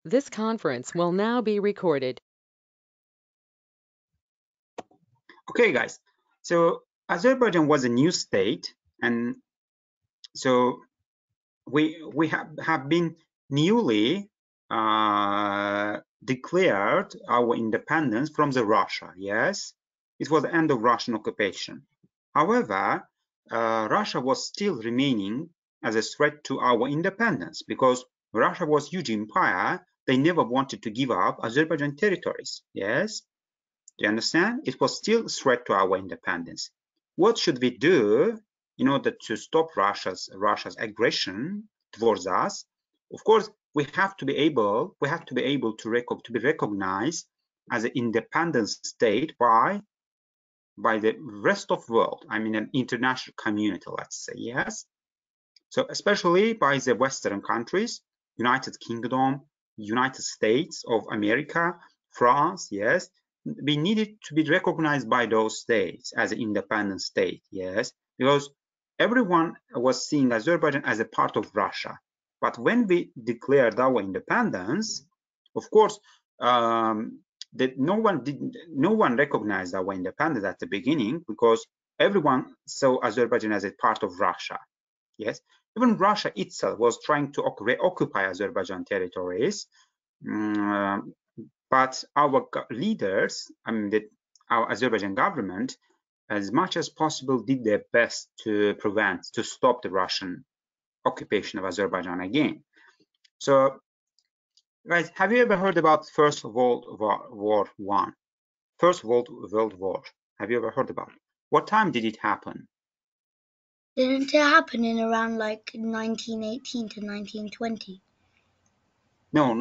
This conference will now be recorded. Okay, guys. So Azerbaijan was a new state, and so we have been newly declared our independence from the Russia. Yes, it was the end of Russian occupation. However, Russia was still remaining as a threat to our independence because Russia was a huge empire. They never wanted to give up Azerbaijan territories. Yes, do you understand? It was still a threat to our independence. What should we do in order to stop Russia's aggression towards us? Of course, we have to be able to be recognized as an independent state by the rest of the world. I mean, an international community, let's say, yes. So especially by the Western countries, United Kingdom, United States of America, France, yes, we needed to be recognized by those states as an independent state, yes, because everyone was seeing Azerbaijan as a part of Russia. But when we declared our independence, of course, that no one recognized our independence at the beginning because everyone saw Azerbaijan as a part of Russia. Yes, even Russia itself was trying to reoccupy Azerbaijan territories, but our leaders, I mean, our Azerbaijan government, as much as possible, did their best to stop the Russian occupation of Azerbaijan again. So, guys, have you ever heard about First World War One? First World War. Have you ever heard about it? What time did it happen? Didn't it happen in around like 1918 to 1920? No.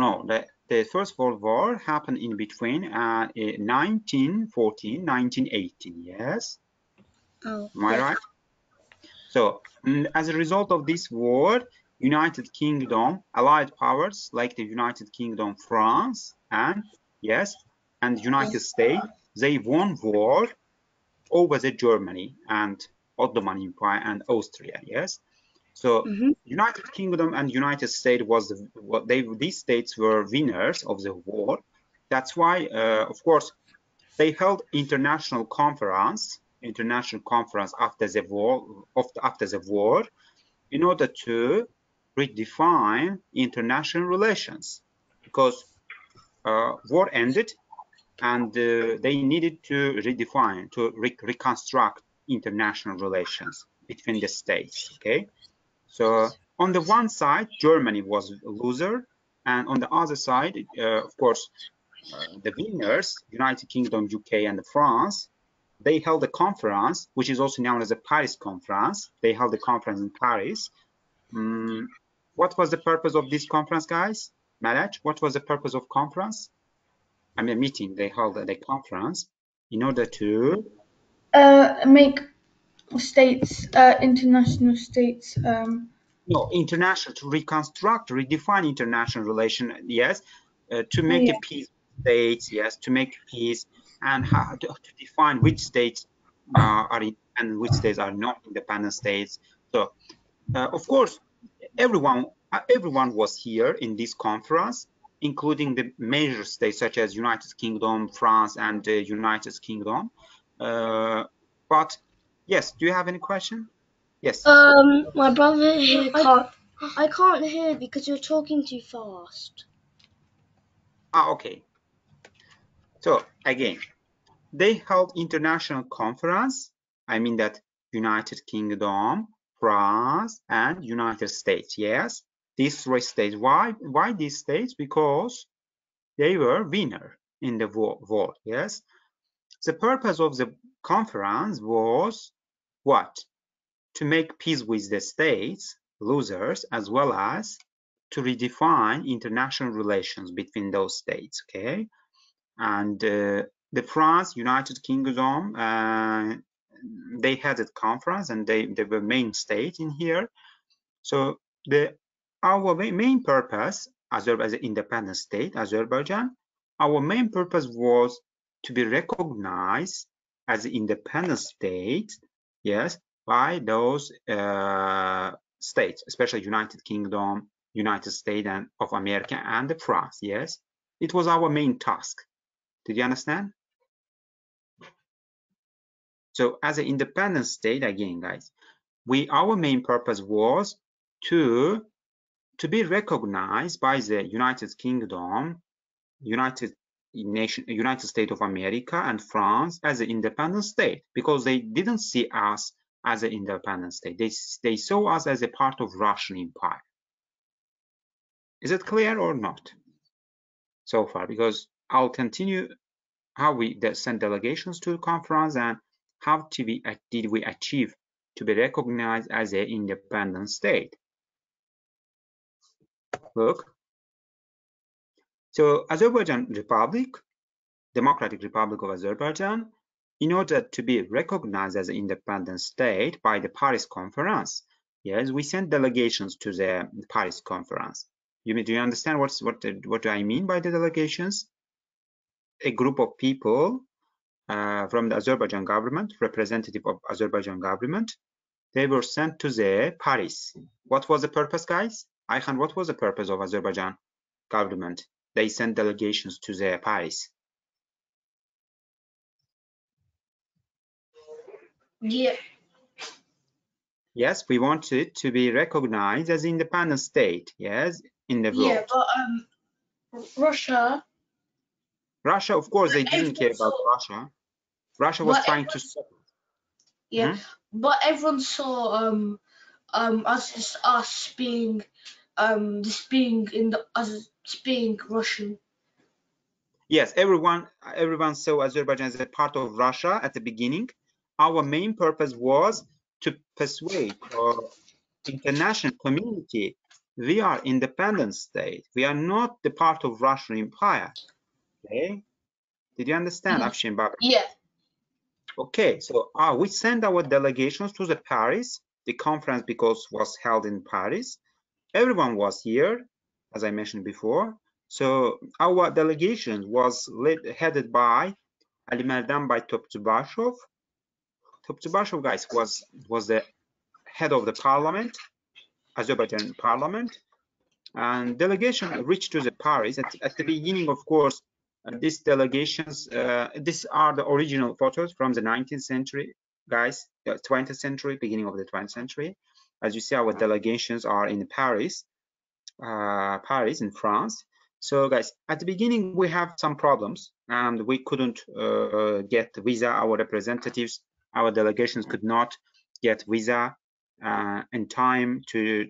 The First World War happened in between 1914, 1918. Yes. Oh, Am I yes. right? So, as a result of this war, United Kingdom, allied powers like the United Kingdom, France, and United States, they won war over the Germany and Ottoman Empire and Austria. Yes. So United Kingdom and United States these states were winners of the war. That's why, of course, they held international conference after the war in order to redefine international relations because war ended and they needed to redefine reconstruct international relations between the states. Okay. So on the one side, Germany was a loser, and on the other side, of course, the winners, United Kingdom, UK, and France, they held a conference, which is also known as the Paris Conference. They held a conference in Paris. What was the purpose of this conference, guys? Malaj, what was the purpose of conference? I mean, a meeting. They held a conference in order to make states, international states. No, international, to reconstruct, redefine international relation, yes, to make a peace states, yes, to make peace and how to define which states are independent, which states are not independent states. So, of course, everyone was here in this conference, including the major states such as United Kingdom, France, and United Kingdom. But yes, do you have any question? Yes. My brother here I can't hear because you're talking too fast. Okay. So again, they held international conference. I mean that United Kingdom, France, and United States. Yes, these three states. Why these states? Because they were winner in the war. Yes. The purpose of the conference was what? To make peace with the states, losers, as well as to redefine international relations between those states. Okay. And the France, United Kingdom, they had a conference and they were main state in here. So our main purpose as an independent state, Azerbaijan, our main purpose was to be recognized as an independent state, yes, by those states, especially United Kingdom, United States of America and France. Yes, it was our main task. Did you understand? So as an independent state, again, guys, our main purpose was to be recognized by the United Kingdom, United States of America and France as an independent state, because they didn't see us as an independent state. They saw us as a part of Russian Empire. Is it clear or not so far? Because I'll continue how we sent delegations to the conference and how did we achieve to be recognized as an independent state. Look, so Azerbaijan Republic, Democratic Republic of Azerbaijan, in order to be recognized as an independent state by the Paris Conference, yes, we sent delegations to the Paris Conference. Do you understand what do I mean by the delegations? A group of people from the Azerbaijan government, representative of Azerbaijan government, they were sent to the Paris. What was the purpose, guys? Ayhan, what was the purpose of Azerbaijan government? They sent delegations to the Paris. Yeah. Yes, we wanted to be recognized as an independent state, yes, in the world. Yeah, but Russia, of course, they didn't care about Russia. Russia was trying to stop it. Yeah, but everyone saw us being being Russian. Yes, everyone saw Azerbaijan as a part of Russia at the beginning. Our main purpose was to persuade international community we are independent state. We are not the part of Russian Empire. Okay, did you understand, Afshin Baba? Yeah. Okay, so we sent our delegations to the Paris. The conference, because was held in Paris, everyone was here, as I mentioned before. So our delegation was headed by Ali Merdan Topçubaşov. Topçubaşov, guys, was the head of the parliament, Azerbaijan parliament, and delegation reached to the Paris. At the beginning, of course, these delegations, these are the original photos from the 19th century, guys, 20th century, beginning of the 20th century. As you see, our delegations are in Paris, Paris in France. So guys, at the beginning, we have some problems and we couldn't get visa. Our representatives, our delegations could not get visa in time to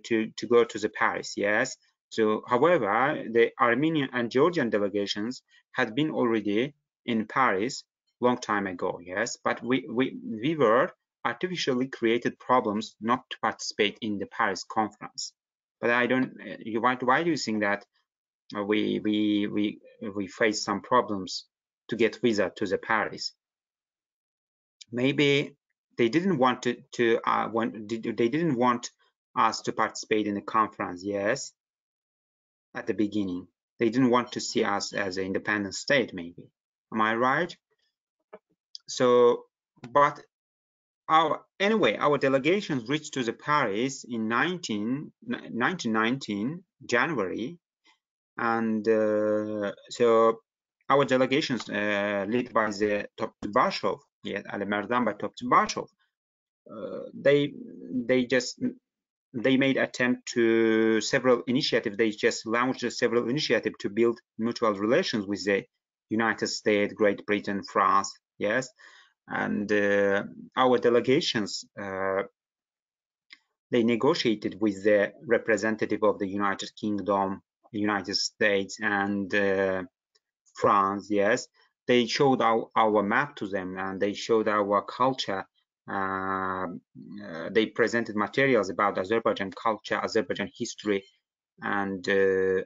go to the Paris, yes. So, however, the Armenian and Georgian delegations had been already in Paris long time ago, yes. But we were artificially created problems not to participate in the Paris conference. But I don't. Why do you think that we face some problems to get visa to the Paris? Maybe they didn't want they didn't want us to participate in the conference. Yes, at the beginning, they didn't want to see us as an independent state. Maybe, am I right? So, but anyway, our delegations reached to the Paris in 1919 January, and so our delegations led by the Topçubaşov, yeah, Ali Merdan Topçubaşov, they made attempt to several initiatives. They just launched several initiatives to build mutual relations with the United States, Great Britain, France, yes, and our delegations they negotiated with the representative of the United Kingdom, the United States, and France, yes. They showed our map to them and they showed our culture. They presented materials about Azerbaijan culture, Azerbaijan history, and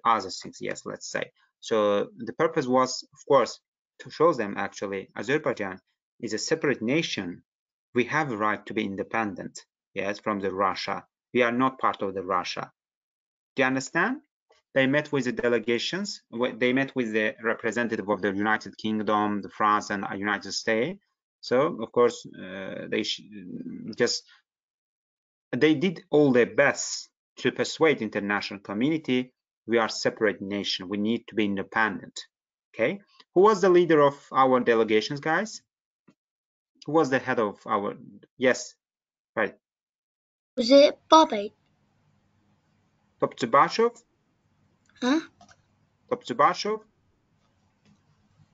other things, yes, let's say. So the purpose was, of course, to show them actually Azerbaijan is a separate nation. We have a right to be independent, yes, from the Russia. We are not part of the Russia. Do you understand? They met with the delegations. They met with the representative of the United Kingdom, the France, and the United States. So, of course, they did all their best to persuade international community we are separate nation. We need to be independent. Okay. Who was the leader of our delegations, guys? Who was the head of our? Yes, right. Was it Barbate? Topçubashov? Huh? Topçubashov?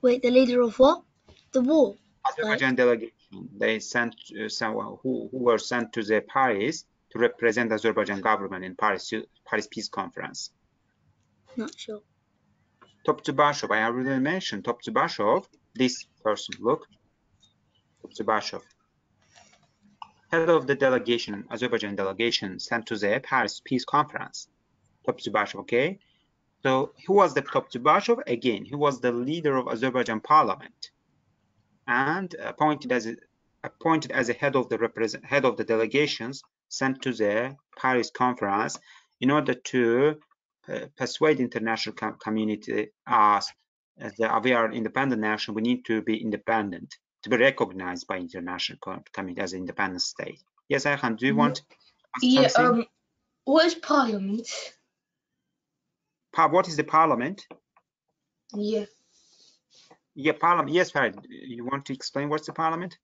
Wait, the leader of what? The war? Azerbaijan delegation. They sent someone who were sent to the Paris to represent Azerbaijan government in Paris Peace Conference. Not sure. Topçubashov, I already mentioned Topçubashov. This person, look, Topçubashov, head of the delegation, Azerbaijan delegation sent to the Paris Peace Conference. Topçubashov, okay. So who was the Topçubashov? Again, he was the leader of Azerbaijan parliament and appointed as a head of the delegations sent to the Paris conference in order to persuade international community as we are an independent nation. We need to be independent to be recognized by international community as an independent state. Yes, Ayhan, do you want to ask something? What is parliament? What is the parliament? Yeah. Yeah, parliament. Yes, Farid, you want to explain what's the parliament?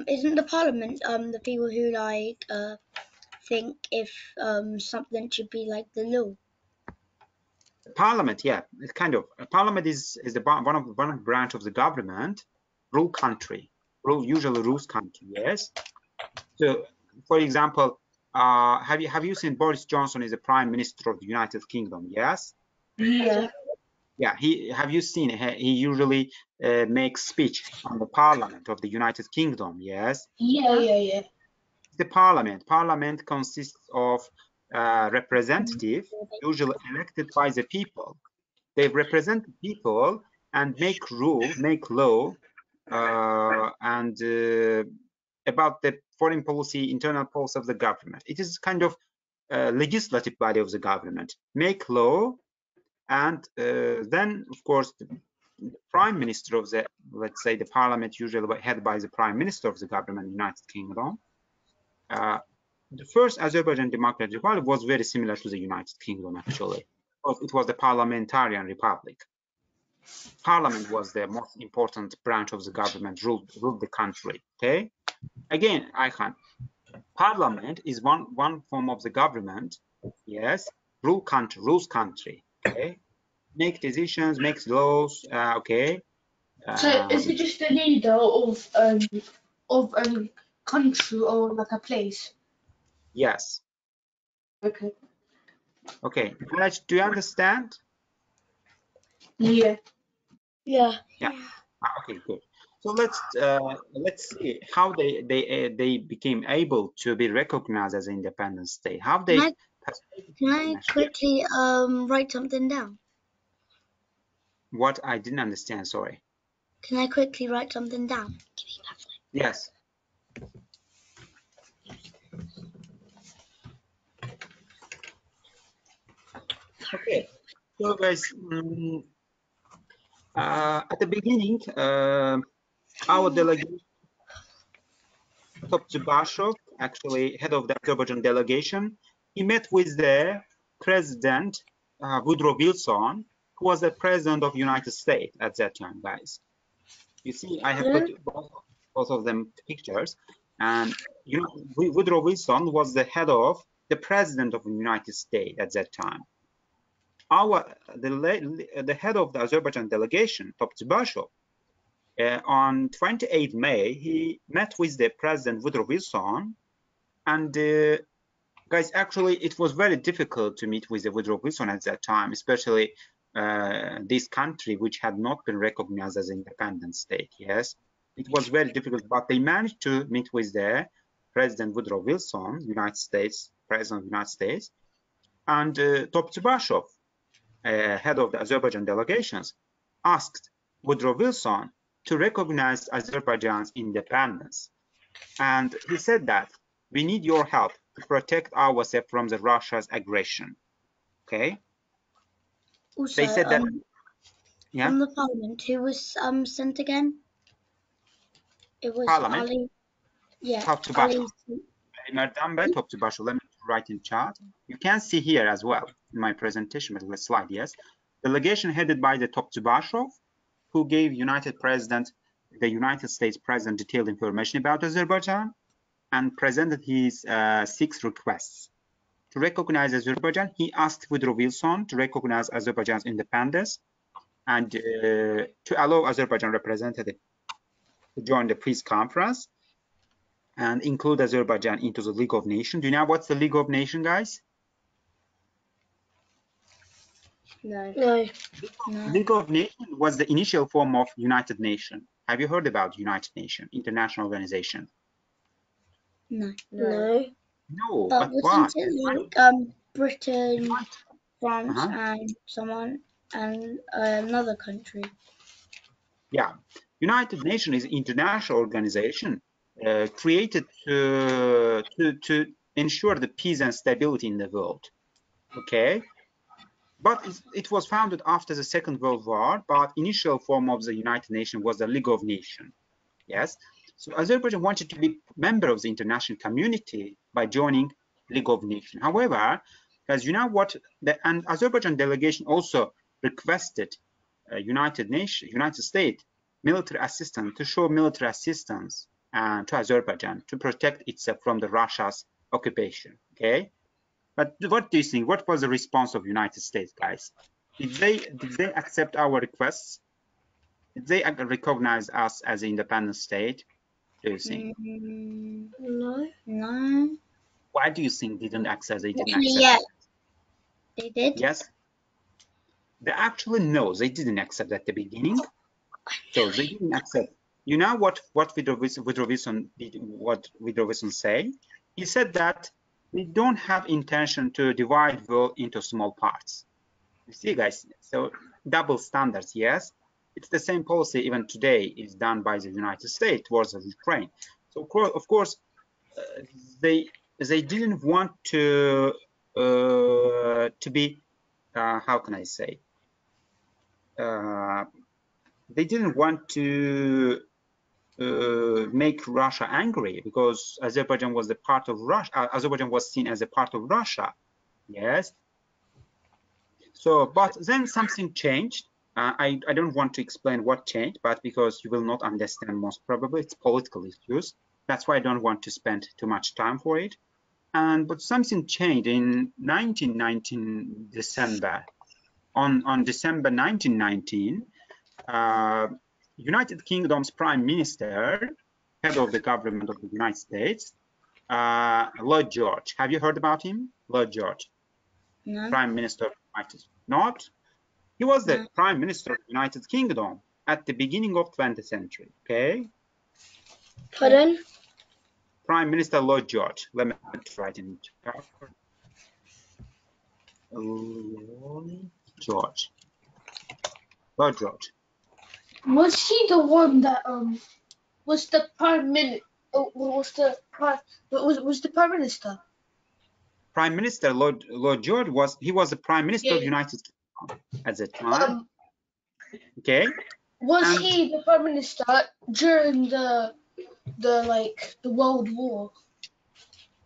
Isn't the parliament the people who like think if something should be like the law? Parliament, yeah, it's kind of. Parliament is the one of branch of the government, usually rules country. Yes. So, for example, have you seen Boris Johnson is the Prime Minister of the United Kingdom? Yes. Yeah. Yeah. Have you seen? He usually makes speech on the Parliament of the United Kingdom. Yes. Yeah. The Parliament. Parliament consists of representatives, usually elected by the people. They represent people and make law, and about the foreign policy, internal policy of the government. It is kind of legislative body of the government. Make law, and then, of course, the prime minister of the, let's say, the parliament, usually headed by the prime minister of the government, United Kingdom. The first Azerbaijan Democratic Republic was very similar to the United Kingdom, actually. It was the parliamentarian republic. Parliament was the most important branch of the government, ruled the country. Okay. Again, Ayhan, parliament is one form of the government. Yes, rules country. Okay, make decisions, makes laws. Okay. So is it just the leader of a country or like a place? Yes. Okay. Okay. Do you understand? Yeah. Yeah. Okay, good. So let's see how they became able to be recognized as an independent state. How they Can I quickly write something down? What? I didn't understand, sorry. Can I quickly write something down? Yes. Okay. So guys, at the beginning, our delegation, Topçubashov, actually head of the Azerbaijan delegation, he met with the president, Woodrow Wilson, who was the president of United States at that time, guys. You see, I have put both of them pictures, and Woodrow Wilson was the head of the president of the United States at that time. The head of the Azerbaijan delegation, Topçubashov, on 28 May, he met with the president Woodrow Wilson, and guys, actually, it was very difficult to meet with the Woodrow Wilson at that time, especially this country, which had not been recognized as an independent state. Yes, it was very difficult, but they managed to meet with the President Woodrow Wilson, President of the United States, and Topçubashov, head of the Azerbaijan delegations, asked Woodrow Wilson to recognize Azerbaijan's independence. And he said that we need your help to protect ourselves from the Russia's aggression. Okay. Also, they said that. Yeah. From the parliament, who was sent again? It was Parliament. Ali. Yeah. Topçubashov. Topçubashov. Let me write in chat. You can see here as well in my presentation, with the slide, yes. Delegation headed by the Topçubaşov, who gave the United States President detailed information about Azerbaijan and presented his 6 requests. To recognize Azerbaijan, he asked Woodrow Wilson to recognize Azerbaijan's independence and to allow Azerbaijan representative to join the peace conference and include Azerbaijan into the League of Nations. Do you know what's the League of Nations, guys? No. League of Nations was the initial form of United Nations. Have you heard about United Nations, international organization? No. No, But but why? wasn't it like Britain, France, and someone and another country? Yeah, United Nations is an international organization created to ensure the peace and stability in the world. Okay, but it was founded after the Second World War. But initial form of the United Nations was the League of Nations. Yes, so Azerbaijan wanted to be member of the international community by joining League of Nations. However, as you know what, and Azerbaijan delegation also requested United States military assistance to show military assistance to Azerbaijan to protect itself from the Russia's occupation. Okay, but what do you think? What was the response of United States, guys? Did they accept our requests? Did they recognize us as an independent state? Do you think? No. Why do you think they didn't accept? They didn't Actually, accept. yeah, they did. Yes. They actually no, they didn't accept at the beginning. So they didn't accept. You know what Woodrow Wilson did? What Woodrow Wilson say? He said that we don't have intention to divide world into small parts. You see, guys. So double standards. Yes, it's the same policy even today is done by the United States towards Ukraine. So of course, they didn't want to be how can I say? They didn't want to make Russia angry because Azerbaijan was a part of Russia. Azerbaijan was seen as a part of Russia. Yes. So, but then something changed. I don't want to explain what changed, but because you will not understand most probably, it's political issues. That's why I don't want to spend too much time for it. But something changed in 1919 December. On December 1919, United Kingdom's Prime Minister, head of the government of the United States, Lloyd George. Have you heard about him? Lloyd George. No. Prime Minister of the United States. Not? He was the Prime Minister of the United Kingdom at the beginning of 20th century. Okay? Pardon? Prime Minister Lloyd George. Let me write in chat. Lloyd George. Lloyd George. Was he the one that was the prime minister? Was the prime minister? Prime Minister Lloyd George was the Prime Minister of the United Kingdom at the time. Okay. Was he the prime minister during the World War?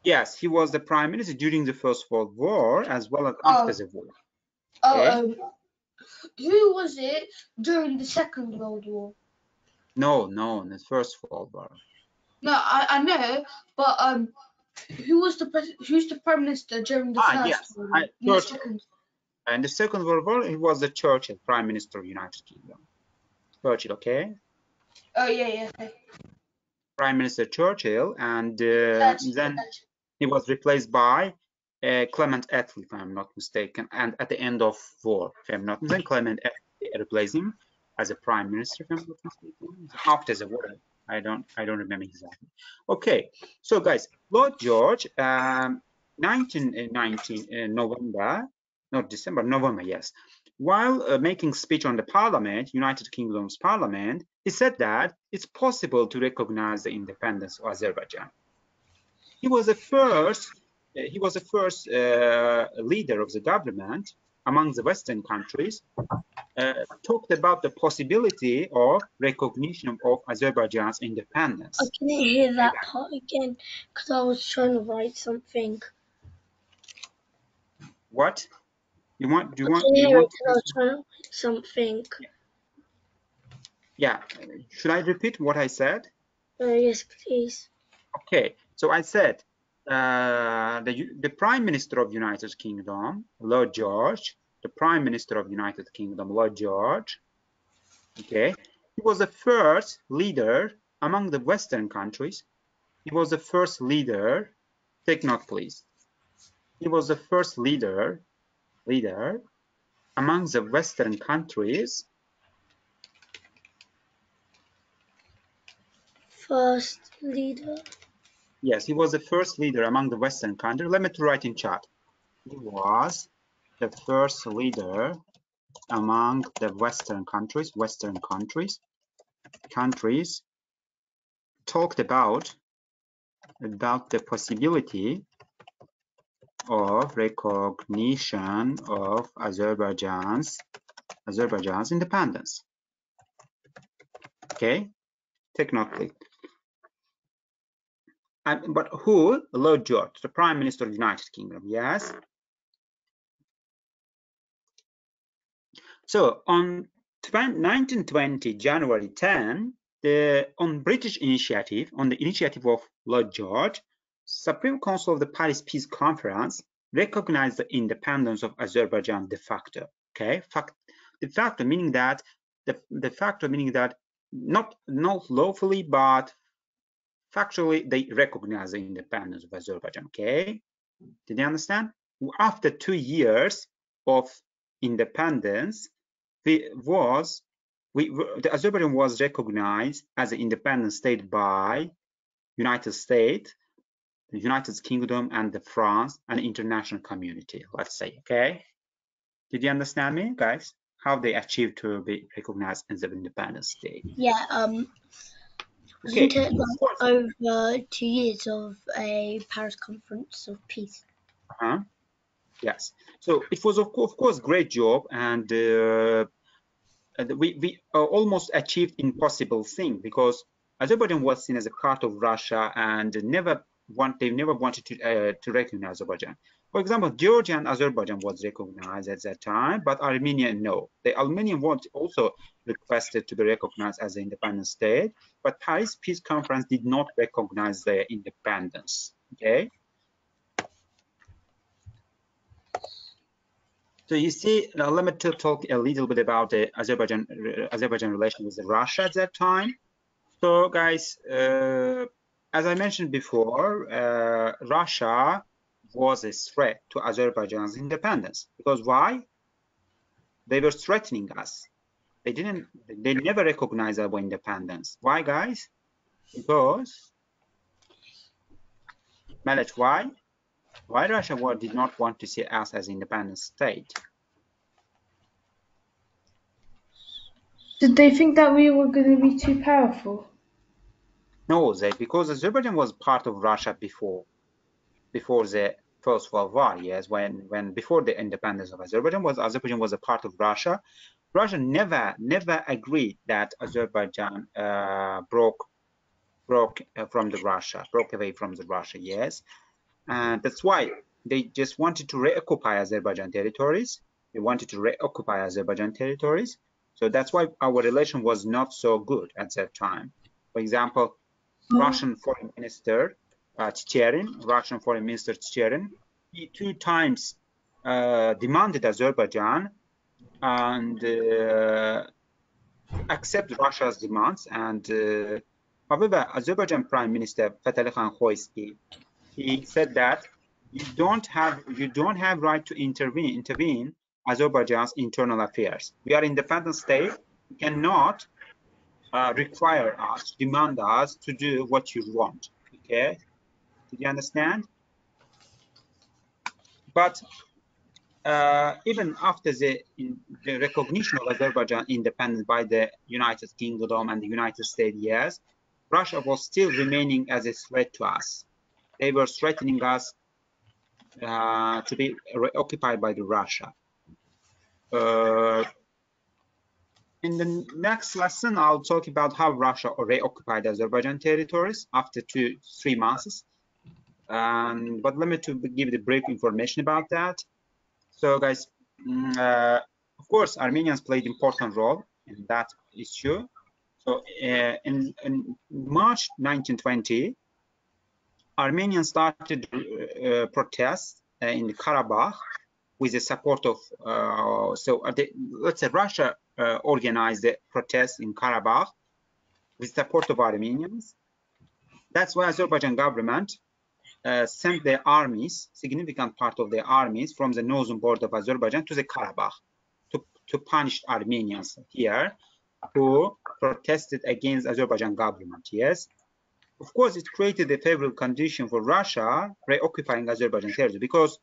Yes, he was the Prime Minister during the First World War as well as after the war. Okay. Who was it during the Second World War? No, the First World War. No, I know, but who's the prime minister during the First World War? And the Second World War, he was the Churchill, Prime Minister of the United Kingdom. Churchill, okay? Oh yeah. Prime Minister Churchill, and then he was replaced by Clement Attlee, if I'm not mistaken. And at the end of war, if I'm not mistaken, Clement Attlee replaced him as a Prime Minister, if I'm not mistaken. After the war, I don't remember exactly. Okay, so guys, Lloyd George, 1919 November, not December, November, yes. While making speech on the Parliament, United Kingdom's Parliament, he said that it's possible to recognize the independence of Azerbaijan. He was the first leader of the government among the Western countries. Talked about the possibility of recognition of Azerbaijan's independence. I couldn't hear that part again because I was trying to write something. What? You want? Do you I want? can Do you hear want? it because I was trying to write something. Yeah. Should I repeat what I said? Yes, please. Okay. So I said the Prime Minister of United Kingdom, Lord George, the Prime Minister of United Kingdom, Lord George. Okay. He was the first leader among the Western countries. He was the first leader. Take note, please. He was the first leader among the Western countries. First leader. Yes, he was the first leader among the Western countries. Let me write in chat. He was the first leader among the Western countries. Countries talked about the possibility of recognition of Azerbaijan's independence. Okay, take note, please. But who? Lord George, the Prime Minister of the United Kingdom. Yes. So on 1920, January 10, on British initiative, on the initiative of Lord George, Supreme Council of the Paris Peace Conference recognized the independence of Azerbaijan de facto. Okay, de facto meaning that not lawfully but factually they recognize the independence of Azerbaijan. Okay, did you understand? After 2 years of independence, the Azerbaijan was recognized as an independent state by United States, the United Kingdom, and the France, and international community. Let's say, okay. Did you understand me, guys? How they achieved to be recognized as an independent state? Yeah. Okay. Isn't it like over 2 years of a Paris Conference of Peace? Yes. So it was of course great job, and we almost achieved impossible thing because Azerbaijan was seen as a part of Russia and they never wanted to recognize Azerbaijan. For example, Georgia and Azerbaijan was recognized at that time, but Armenia no. The Armenian was also requested to be recognized as an independent state, but Paris Peace Conference did not recognize their independence. Okay. So you see, now let me talk a little bit about the Azerbaijan relation with Russia at that time. So guys, as I mentioned before, Russia was a threat to Azerbaijan's independence. Because why? They were threatening us. They never recognized our independence. Why, guys? Because, Malech, why? Why Russia did not want to see us as an independent state? Did they think that we were going to be too powerful? No, because Azerbaijan was part of Russia before the First World War. Yes, before the independence of Azerbaijan was a part of Russia. Russia never agreed that Azerbaijan broke away from the Russia. Yes, and that's why they just wanted to reoccupy Azerbaijan territories. They wanted to reoccupy Azerbaijan territories. So that's why our relation was not so good at that time. For example, Russian Foreign Minister Checherin, he 2 times demanded Azerbaijan and accept Russia's demands. And however, Azerbaijan Prime Minister Fatali Khan Khoiski, he said that you don't have right to intervene Azerbaijan's internal affairs. We are an independent state. You cannot require us, demand us to do what you want. Okay, did you understand? But even after the recognition of Azerbaijan independence by the United Kingdom and the United States, yes, Russia was still remaining as a threat to us. They were threatening us to be occupied by the Russia. In the next lesson, I'll talk about how Russia reoccupied Azerbaijan territories after 2-3 months. But let me give the brief information about that. So guys, of course, Armenians played important role in that issue. So in March 1920, Armenians started protests in Karabakh with the support of, let's say Russia organized the protests in Karabakh with support of Armenians. That's why Azerbaijan government sent their armies, significant part of their armies from the northern border of Azerbaijan to the Karabakh to punish Armenians here who protested against Azerbaijan government, yes. Of course, it created a favorable condition for Russia reoccupying Azerbaijan territory because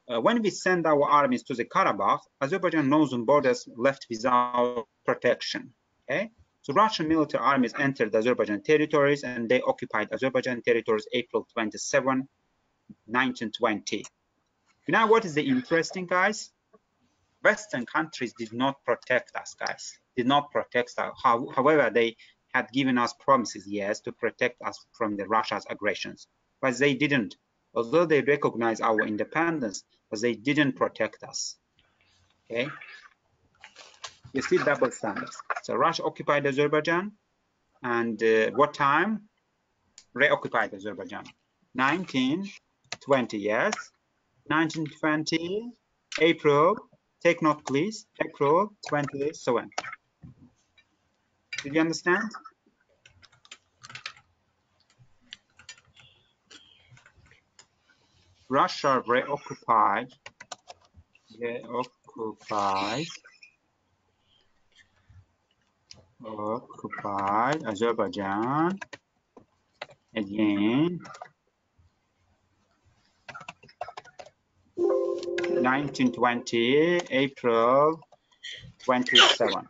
when we send our armies to the Karabakh, Azerbaijan northern borders left without protection, okay? So Russian military armies entered Azerbaijan territories and they occupied Azerbaijan territories April 27, 1920. You know what is the interesting, guys? Western countries did not protect us, guys, did not protect us. However, they had given us promises, yes, to protect us from the Russia's aggressions, but they didn't. Although they recognize our independence, but they didn't protect us, okay? You see double standards. So Russia occupied Azerbaijan, and what time? Reoccupied Azerbaijan. 1920, yes. 1920, April, take note please, April 27. Did you understand? Russia reoccupied Azerbaijan again 1920 April 27.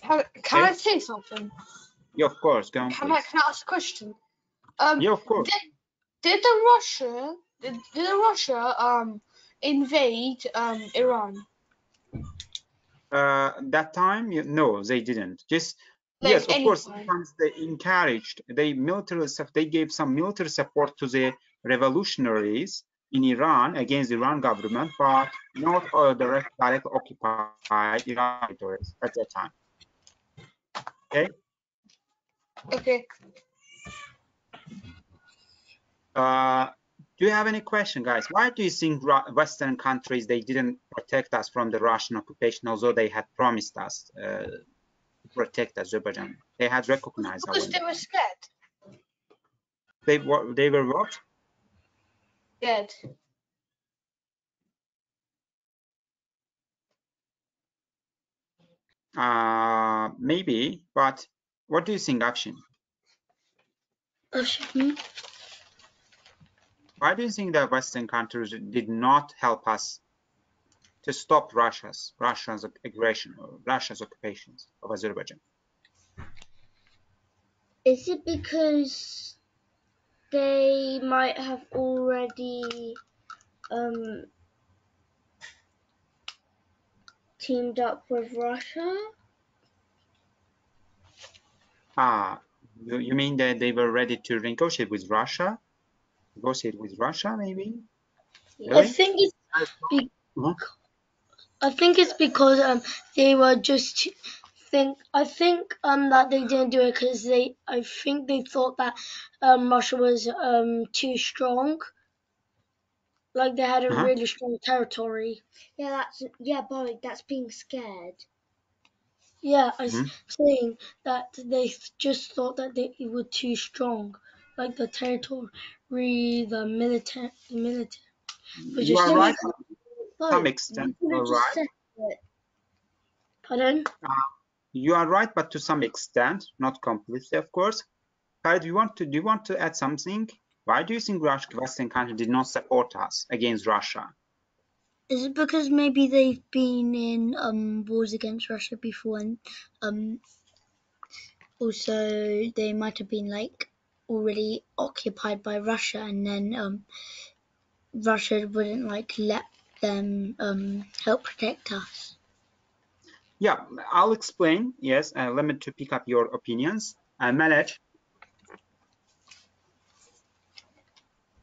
Can I say something? Yeah, of course. Go on, Can I ask a question? Yeah, of course. Did the Russia invade Iran? That time, no, they didn't. Just Like yes, of course. anytime. Sometimes they encouraged, they gave some military support to the revolutionaries in Iran against the Iran government, but not direct occupied Iran territories at that time. Okay. Okay. Do you have any question, guys? Why do you think Western countries, they didn't protect us from the Russian occupation, although they had promised us to protect Azerbaijan? They had recognized our Because they were scared. They were what? Scared. Maybe, but what do you think, Afshin? Why do you think that Western countries did not help us to stop Russia's aggression or Russia's occupations of Azerbaijan? Is it because they might have already teamed up with Russia? You mean that they were ready to negotiate with Russia? Negotiate with Russia, maybe? Really? I think it's because they were just I think that they didn't do it because I think they thought that Russia was too strong. Like they had a really strong territory. Yeah, Boy, that's being scared. Yeah, I was saying that they just thought that they were too strong. Like the territory, the military. You are right to some extent. All right. Pardon? You are right, but to some extent, not completely, of course. Khaled, do you want to add something? Why do you think Western countries did not support us against Russia? Is it because maybe they've been in wars against Russia before, and also they might have been like already occupied by Russia, and then Russia wouldn't like let them help protect us? Yeah, I'll explain. Yes, let me to pick up your opinions. Malek,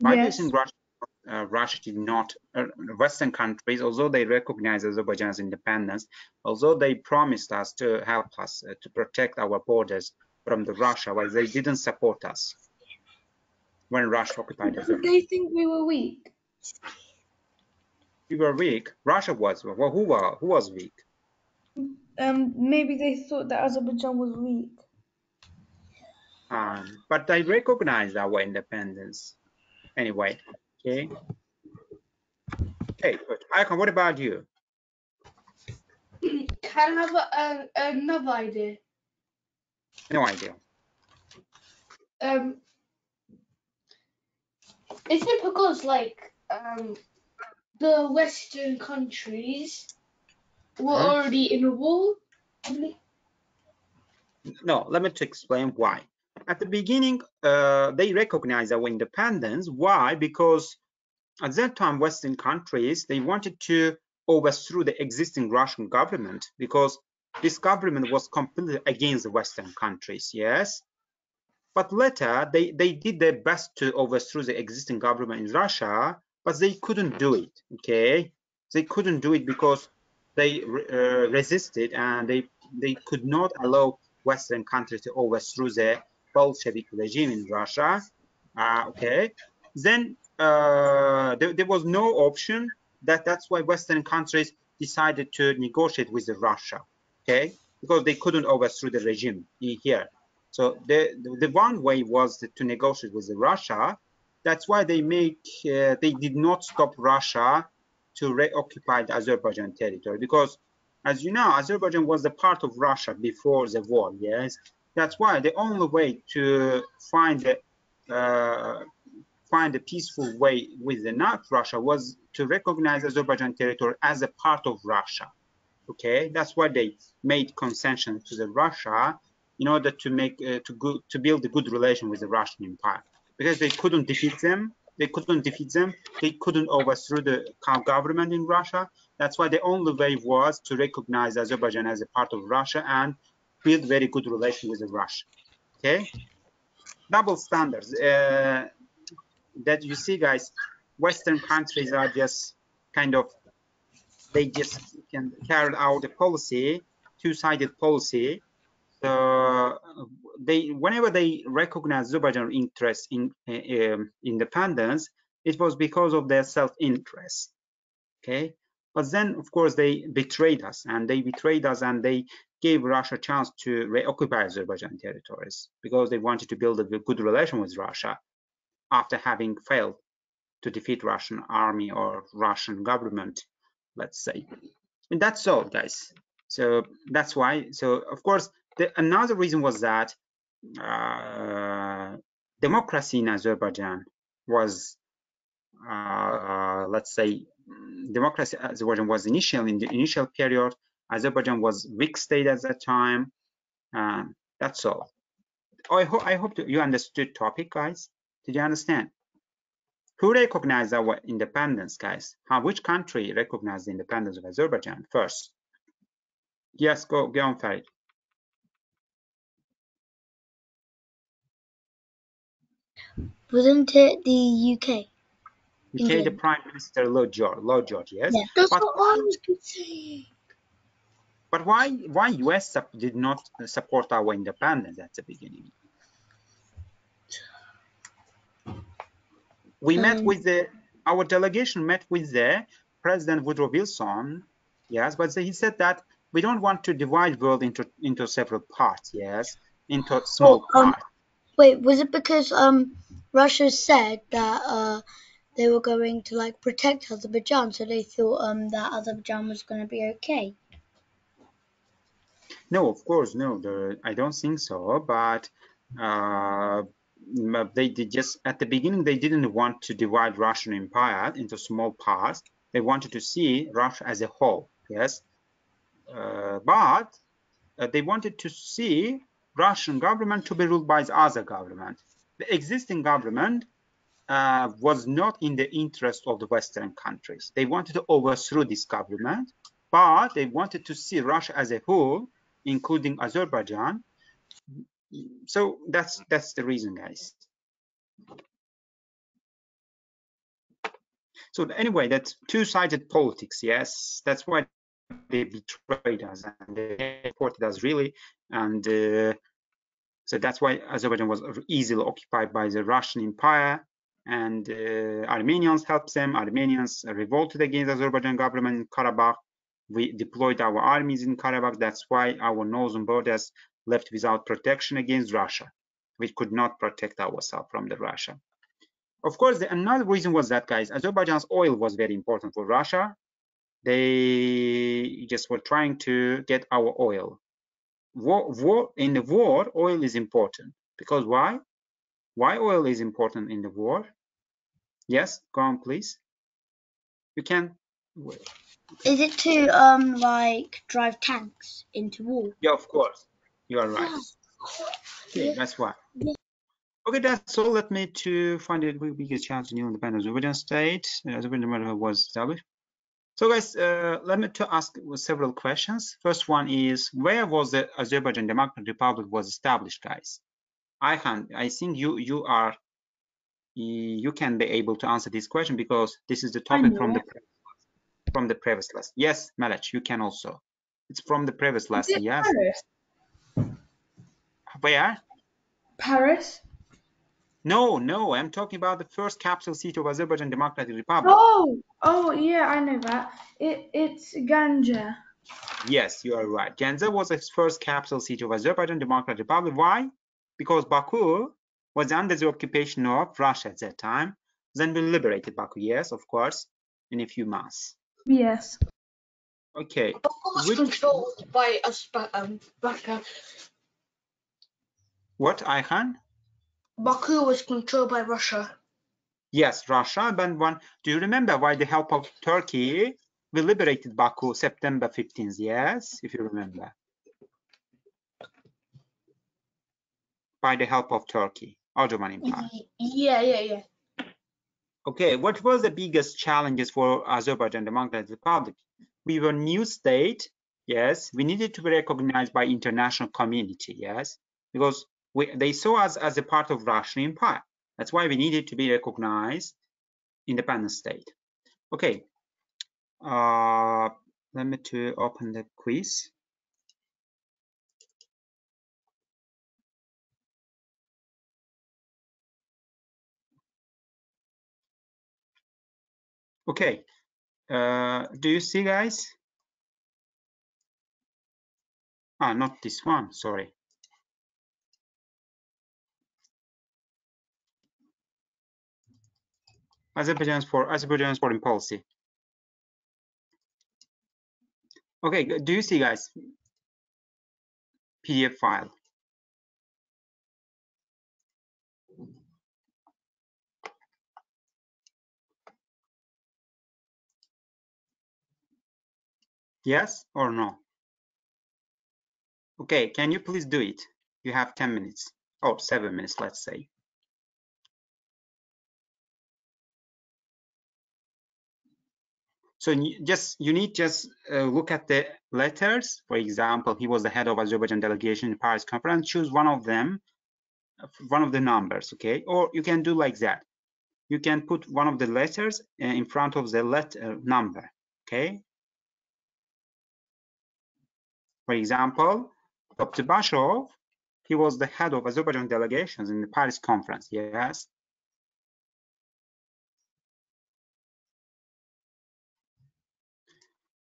why do you think Russia Russia did not, Western countries, although they recognize Azerbaijan's independence, although they promised us to help us to protect our borders from the Russia, but they didn't support us when Russia occupied Azerbaijan. They think we were weak. We were weak. Russia was. Well, who was weak? Maybe they thought that Azerbaijan was weak. But they recognized our independence anyway. Okay. Okay, good. Icon, what about you? Can I have another idea? No idea. Is it because like the Western countries were already in a war? No, let me explain why. At the beginning, they recognized our independence. Why? Because at that time, Western countries, they wanted to overthrow the existing Russian government because this government was completely against the Western countries, yes? But later, they did their best to overthrow the existing government in Russia, but they couldn't do it, okay? They couldn't do it because they resisted and they could not allow Western countries to overthrow the Bolshevik regime in Russia, okay? Then there was no option. That's why Western countries decided to negotiate with Russia, okay? Because they couldn't overthrow the regime here. So the one way was to negotiate with Russia. That's why they did not stop Russia to reoccupy the Azerbaijan territory, because as you know, Azerbaijan was a part of Russia before the war. Yes, that's why the only way to find a peaceful way with the North Russia was to recognize Azerbaijan territory as a part of Russia. Okay, that's why they made concessions to the Russia in order to make to build a good relation with the Russian Empire, because they couldn't defeat them. They couldn't overthrow the government in Russia. That's why the only way was to recognize Azerbaijan as a part of Russia and build very good relation with the Russia. Okay, double standards. That you see, guys, Western countries are just kind of, they just can carry out a policy, two-sided policy. So whenever they recognize Azerbaijan interest in independence, it was because of their self-interest. Okay, but then of course they betrayed us, and they gave Russia a chance to reoccupy Azerbaijan territories because they wanted to build a good relation with Russia after having failed to defeat Russian army or Russian government, let's say. And that's all, guys. So that's why. So of course, another reason was that democracy in Azerbaijan was, let's say, democracy in Azerbaijan was in the initial period. Azerbaijan was weak state at that time. That's all. I hope you understood topic, guys. Did you understand? Who recognized our independence, guys? Which country recognized the independence of Azerbaijan first? Yes, go on, Farid. Wasn't it the UK? UK, the England. Prime Minister Lord George, yes. Yeah, that's But what I was going to say. But why US did not support our independence at the beginning? We met with our delegation met with the President Woodrow Wilson, yes, but he said that we don't want to divide world into several parts, yes, into small parts. Wait, was it because Russia said that they were going to like protect Azerbaijan, so they thought that Azerbaijan was going to be okay? No, of course, no. I don't think so. But they did just at the beginning. They didn't want to divide Russian Empire into small parts. They wanted to see Russia as a whole. Yes, but they wanted to see Russian government to be ruled by the other government. The existing government was not in the interest of the Western countries. They wanted to overthrow this government, but they wanted to see Russia as a whole, including Azerbaijan. So that's the reason, guys. So anyway, that's two-sided politics. Yes, that's why they betrayed us and they supported us really, and so that's why Azerbaijan was easily occupied by the Russian Empire, and Armenians helped them. Armenians revolted against Azerbaijan government in Karabakh. We deployed our armies in Karabakh. That's why our northern borders left without protection against Russia. We could not protect ourselves from the Russia. Of course, another reason was that, guys, Azerbaijan's oil was very important for Russia. They just were trying to get our oil. In the war, oil is important. Because why? Why oil is important in the war? Yes, go on, please. You can. Is it to like drive tanks into war? Yeah, of course. You are right. Okay, that's why. Okay, that's all. Let me to find the biggest challenge in the independent Azerbaijan state. Azerbaijan was established. So guys, let me to ask several questions. First one is, where was the Azerbaijan Democratic Republic was established, guys? Ayhan, I think you can be able to answer this question because this is the topic from the previous lesson. Yes, Melech, you can also. It's from the previous lesson. Yes. Paris? Where? Paris? No, I'm talking about the first capital city of Azerbaijan Democratic Republic. Oh, yeah, I know that. It's Ganja. Yes, you are right. Ganja was its first capital city of Azerbaijan Democratic Republic. Why? Because Baku was under the occupation of Russia at that time. Then we liberated Baku, yes, of course, in a few months. Yes. Okay. Baku was controlled by Russia. What, Ayhan? Baku was controlled by Russia. Yes, Russia. But do you remember by the help of Turkey, we liberated Baku September 15th? Yes, if you remember. By the help of Turkey, Ottoman Empire. Yeah. Okay, what was the biggest challenges for Azerbaijan Democratic Republic? We were a new state, yes. We needed to be recognized by international community, yes, because they saw us as a part of Russian Empire. That's why we needed to be recognized independent state. Okay, let me to open the quiz. Okay, do you see, guys? Not this one, sorry. Azerbaijan's foreign policy. Okay, do you see, guys? PDF file. Yes or no? Okay, can you please do it? You have 10 minutes or 7 minutes, let's say. So you need just look at the letters. For example, he was the head of Azerbaijan delegation in the Paris conference. Choose one of them, one of the numbers, okay? Or you can do like that. You can put one of the letters in front of the letter number, okay? For example, Toptibashov, he was the head of Azerbaijan delegations in the Paris conference, yes?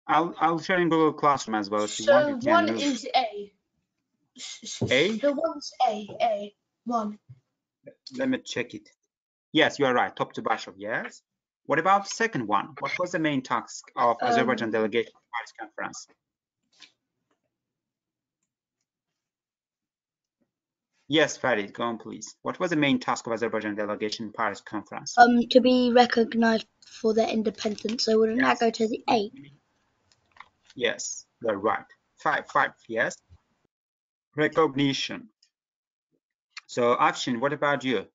I'll share in Google Classroom as well. If you want, you can one move. is A. A? The one's A. One. Let me check it. Yes, you are right. Toptibashov, yes. What about the second one? What was the main task of Azerbaijan delegation at Paris conference? Yes, Farid, go on, please. What was the main task of Azerbaijan delegation in Paris conference? To be recognized for their independence. So wouldn't that go to the 8? Yes, you're right. Five, yes. Recognition. So, Afshin, what about you?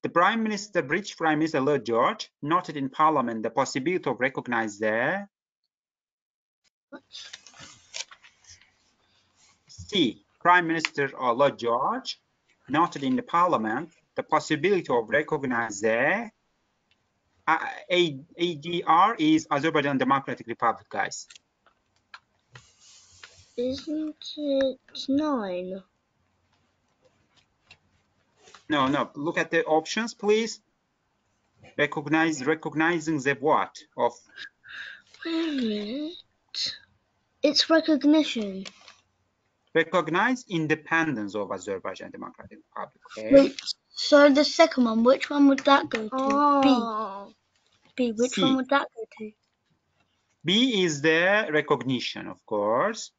The British Prime Minister Lord George noted in Parliament the possibility of recognizing the Prime Minister Lord George noted in the Parliament the possibility of recognizing the ADR is Azerbaijan Democratic Republic, guys. Isn't it 9? No. Look at the options, please. Recognizing the what of. It's recognition. Recognize independence of Azerbaijan Democratic Republic. Okay. Wait, so the second one, which one would that go to? Oh. B. Which C. one would that go to? B is the recognition, of course.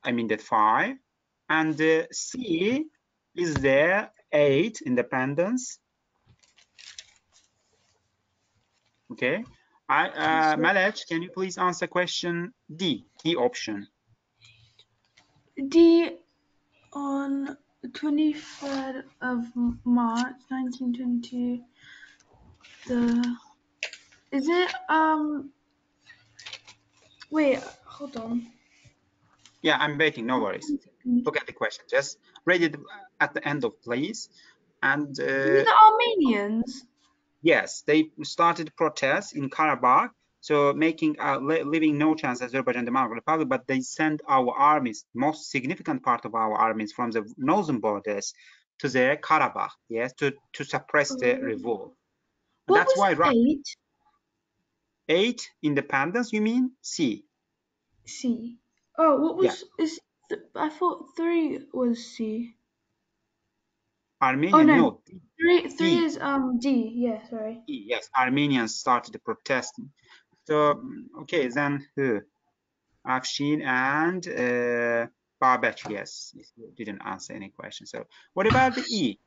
I mean that 5. And C is the 8, independence. Okay. Malech, can you please answer question D option? D on the 23rd of March 1920. Is it wait, hold on. Yeah, I'm waiting, no worries. Look at the question. Just read it at the end of please. And The Armenians? yes, they started protests in Karabakh, so making leaving no chance Azerbaijan Democratic Republic, but they sent our armies, most significant part of our armies from the northern borders to the Karabakh, yes, to suppress the revolt. What That's was why 8? 8 independence, you mean? C. C. Oh, what was Yeah. I thought 3 was C. Armenian, no. 3 is D. Yeah, sorry. Yes, Armenians started protesting. So okay, then Afshin and Babek, yes, didn't answer any question. So what about the E?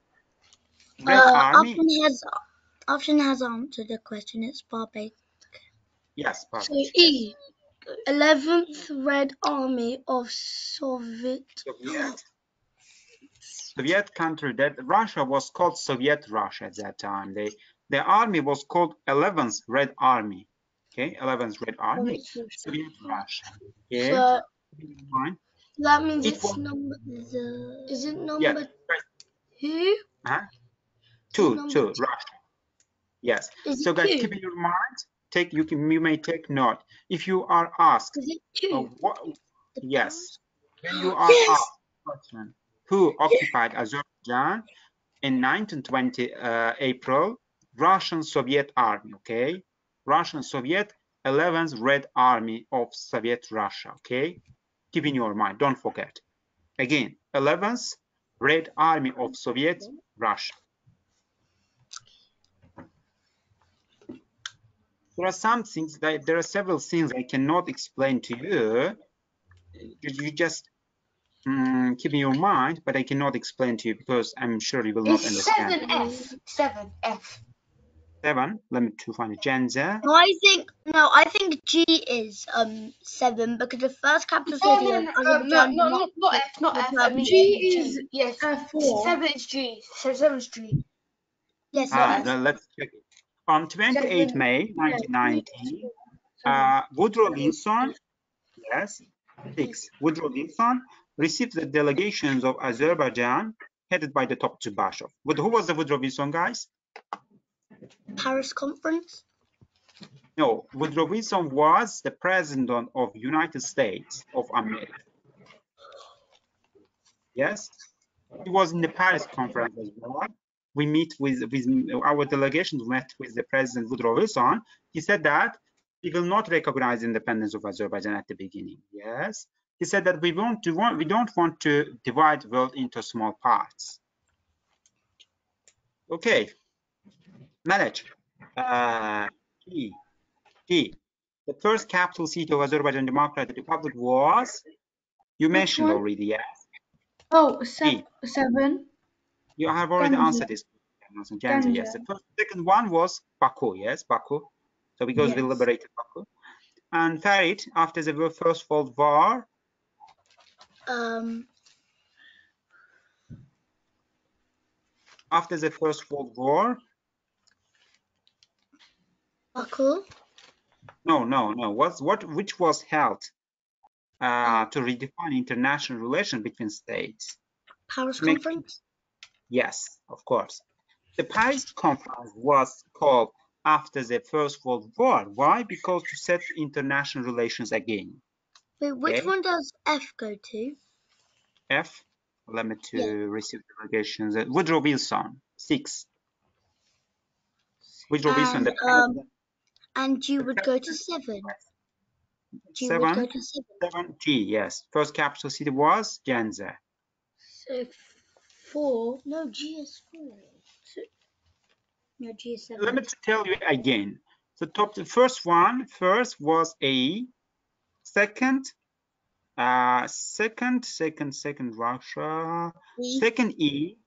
Red Army? Option has answered the question. It's Barbie. Yes, So Babek. E. 11th Red Army of Soviet country. That Russia was called Soviet Russia at that time. The army was called 11th Red Army. Okay, 11th Red Army, Soviet Russia. Okay. So that means It it's was, number. Is it number yeah, 2? Two, Russia. Yes. Is So it guys, 2? keep in your mind. You may take note. If you are asked, Is it 2? yes, when you are asked question, who occupied Azerbaijan in 1920 April, Russian Soviet Army. Okay, Russian Soviet 11th Red Army of Soviet Russia. Okay, keep in your mind. Don't forget. Again, 11th Red Army of Soviet Russia. There are several things I cannot explain to you. You just keep in your mind, but I cannot explain to you because I'm sure you will not understand. 7F. 7. Let me to find a gender. No, I think G is 7 because the first capital city of Azerbaijan. Not F, not F. I mean G is yes. 4. 7 is G. 7 is G. Yes. Let's check it. On 28 May 1990, Woodrow Wilson, yes, 6. Woodrow Wilson received the delegations of Azerbaijan headed by the top Zubashov. Who was the Woodrow Wilson, guys? Paris Conference? No, Woodrow Wilson was the president of United States of America. Yes, he was in the Paris Conference as well. We meet with our delegation met with the President Woodrow Wilson. He said that he will not recognize independence of Azerbaijan at the beginning. Yes, he said that we don't want to divide the world into small parts. Okay, Malech. T. The first capital city of Azerbaijan Democratic Republic was, you mentioned already, yes. Oh, 7. You have already answered this. Ganja, yes. The second one was Baku, yes, Baku. So because we liberated Baku. And Farid, after the First World War. After the First World War. Baku? No. Which was held to redefine international relations between states? Paris Conference? Yes, of course. The Paris Conference was called after the First World War. Why? Because to set international relations again. Wait, which Okay. one does F go to? F, let me to Yeah. receive delegations. Woodrow Wilson, 6. Woodrow Wilson, the president. And G would go to 7. G would go to 7. 7G, yes. First capital city was Genza. So 4. No, G is 4. No, G is 7. Let me tell you again. The first was A. Second, second Russia. E. Second E.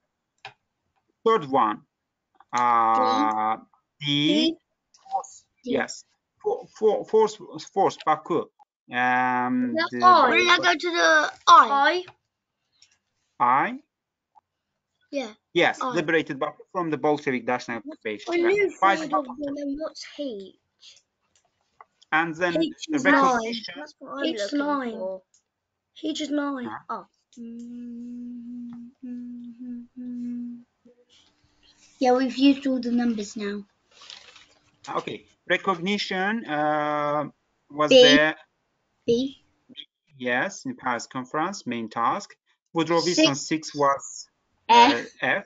Third one, D. Fourth, yes. Fourth, Baku. That's Where I. did I go to the I? I. Yeah. Yes, I. liberated Baku from the Bolshevik Dagestan occupation. I knew Vice 3 of them, and what's H? And then H is recognition. That's what I'm H is looking 9. for. H is 9. Oh. Yeah, we've used all the numbers now. Okay, recognition was B. there. B. Yes, in Paris conference, main task. Woodrow Six. Wilson 6 was F. F,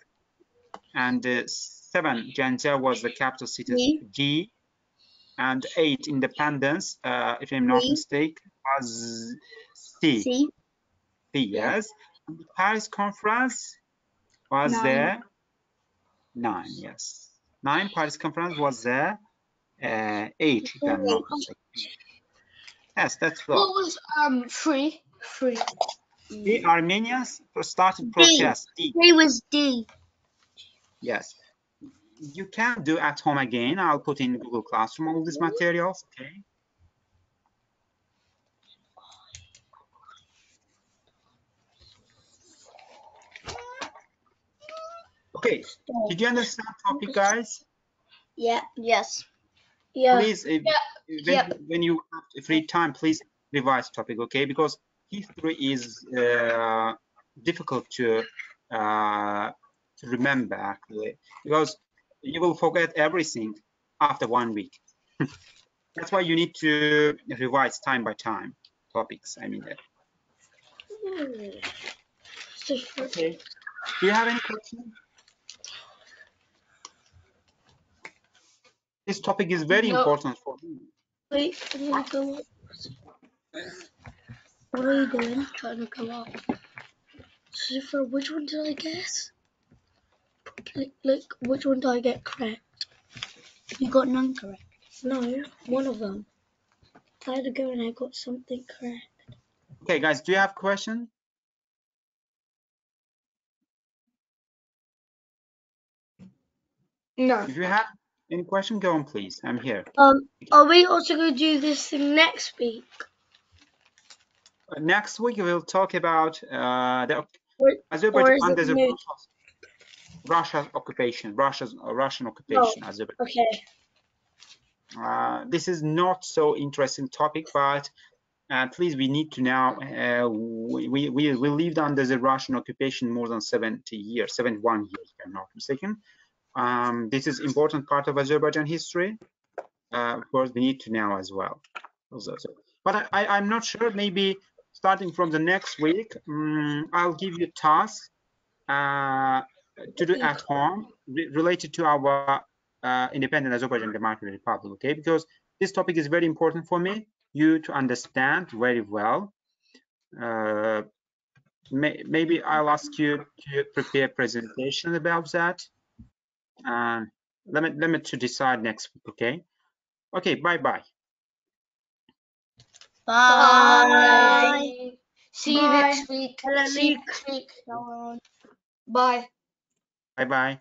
and 7 Genza was the capital city G, and 8 independence, if I'm not mistaken, was C. C. Yes. And the Paris conference was 9. there. 9, yes. 9 Paris conference was there. 8, if I'm not mistaken. Yes, that's What all. was 3? 3. The Armenians started protest. D. 3 was D. Yes. You can do at home again. I'll put in Google Classroom all these materials. Okay. Okay. Did you understand topic, guys? Yeah. Yes. Yeah. Please, when you have free time, please revise topic, okay? Because history is difficult to remember, actually, because you will forget everything after 1 week. That's why you need to revise time by time topics. I mean, okay. Do you have any questions? This topic is very important for me. Wait, I'm gonna go up. What are you doing? Trying to go up. So for which one did I guess? Like, which one did I get correct? You got none correct. No, one of them. I had to go and I got something correct. Okay, guys, do you have questions? No. If you have any question, go on, please. I'm here. Are we also going to do this thing next week? Next week, we'll talk about the Or Azerbaijan is under it the new? Russia's occupation, Russian occupation. Azerbaijan. Okay. This is not so interesting topic, but please, we need to now. We lived under the Russian occupation more than 70 years, 71 years, if I'm not mistaken. This is important part of Azerbaijan history. Of course, we need to know as well. But I'm not sure. Maybe starting from the next week, I'll give you tasks to do at home related to our independent Azerbaijan Democratic Republic. Okay, because this topic is very important for me, you to understand very well. Maybe I'll ask you to prepare a presentation about that. Let me to decide next week. Okay. Okay. Bye. Bye. See you next week. See you next week. Bye. Bye.